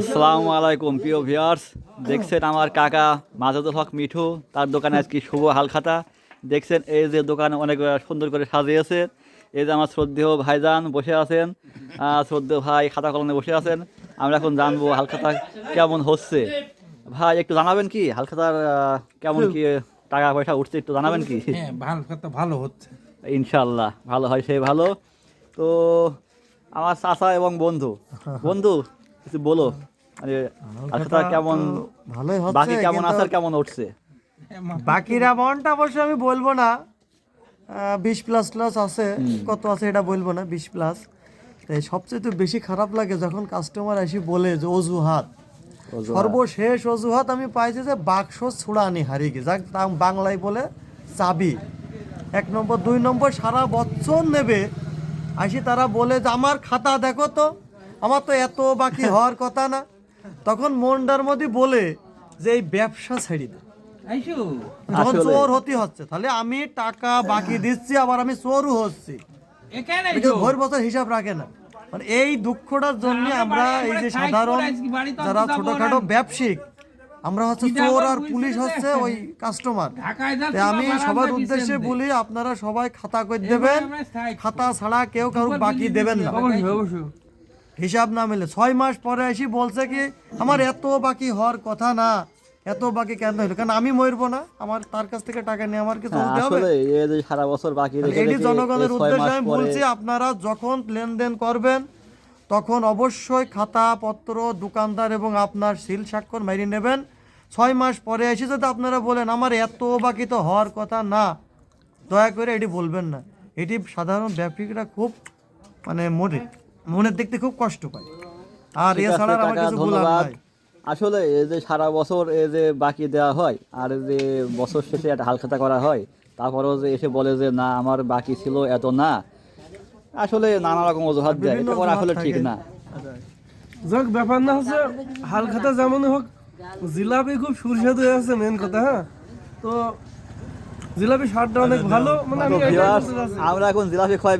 আসসালামু আলাইকুম প্রিয় ভিউয়ার্স, দেখছেন আমার কাকা মাজাদুল হক মিঠু, তার দোকানে আজকে শুভ হালখাতা। দেখছেন এই যে দোকান অনেক সুন্দর করে সাজিয়েছে। এই যে আমার শ্রদ্ধেয় ভাইজান বসে আছেন, শ্রদ্ধেয় ভাই খাতা কলমে বসে আছেন। আমরা এখন জানবো হালখাতা কেমন হচ্ছে। ভাই একটু জানাবেন কি হালখাতার কেমন কি টাকা পয়সা উঠছে, একটু জানাবেন কি? হ্যাঁ, হালখাতা ভালো হচ্ছে। ইনশাল্লাহ ভালো হয়, সে ভালো। তো আমার চাচা এবং বন্ধু বন্ধু কিছু বলো, মানে হালখাতা কেমন, ভালোই হচ্ছে, বাকি কেমন কিন্তু আসার কেমন উঠছে? বাকির অ্যামাউন্টটা অবশ্য আমি বলবো না, 20+ আছে, কত আছে এটা বলবো না, 20+। তাই সবচেয়ে তো বেশি খারাপ লাগে যখন কাস্টমার এসে বলে যে অজুহাত, সর্বশেষ অজুহাত আমি পাইছি যে বাক্স ছুড়ানি হারিয়ে গেছে, যাক বাংলায় বলে চাবি। 1 নম্বর, 2 নম্বর সারা বছর নেবে, আসি তারা বলে যে আমার খাতা দেখো তো, আমার তো এত বাকি হওয়ার কথা না। তখন মনটার মধ্যে বলে যে এই ব্যবসা ছেড়ে দে, যখন আসলে। চোর হতে হচ্ছে, তাহলে আমি টাকা বাকি দিচ্ছি, আবার আমি চোরও হচ্ছি, ভোর বছর হিসাব রাখে না। মানে এই দুঃখটার জন্য আমরা এই যে সাধারণ যারা ছোটখাটো ব্যবসায়িক, আমরা হচ্ছে চোর আর পুলিশ হচ্ছে ওই কাস্টমার। আমি সবার উদ্দেশ্যে বলি, আপনারা সবাই খাতা করে দেবেন, খাতা ছাড়া কেউ কারো বাকি দেবেন না। হিসাব না মেলে 6 মাস পরে এসে বলছে কি আমার এত বাকি হওয়ার কথা না, এত বাকি কেন হইলো? কারণ আমি মরবো না, আমার তার কাছ থেকে টাকা নিয়ে আমার কিছু দিতে হবে। আসলে এই যে সারা বছর বাকি রেখে এটি রেখে জনগণের এই 6 উদ্দেশ্যে মাস আমি পরে বলছি, আপনারা যখন লেনদেন করবেন তখন অবশ্যই খাতা পত্র দোকানদার এবং আপনার সিল স্বাক্ষর মেরে নেবেন। 6 মাস পরে এসে যদি আপনারা বলেন আমার এত বাকি তো হওয়ার কথা না, দয়া করে এটি বলবেন না। এটি সাধারণ ব্যবসায়ীরা খুব মানে মনের দিক থেকে খুব কষ্ট পায়, আর ঠিক আছে, এছাড়া আমার কাকা, কিছু বলার ধন্যবাদ। নাই। আসলে এই যে সারা বছর এই যে বাকি দেওয়া হয়, আর এই যে বছর শেষে একটা হালখাতা করা হয়, তারপরেও যে এসে বলে যে না আমার বাকি ছিল এত না, আসলে নানা রকম অজুহাত দেয়, বিভিন্ন এটা করা আসলে অজুহাত ঠিক থাকে। না। যাক, ব্যাপার না হচ্ছে হালখাতা যেমন হোক, জিলাপি খুব সুস্বাদু হয়ে আছে, মেন কথা। হ্যাঁ, তো জিলাপি স্বাদটা অনেক ভালো, মানে আমি তো এইটাই viewers, বলতে চাচ্ছি। আমরা এখন জিলাপি খাওয়াই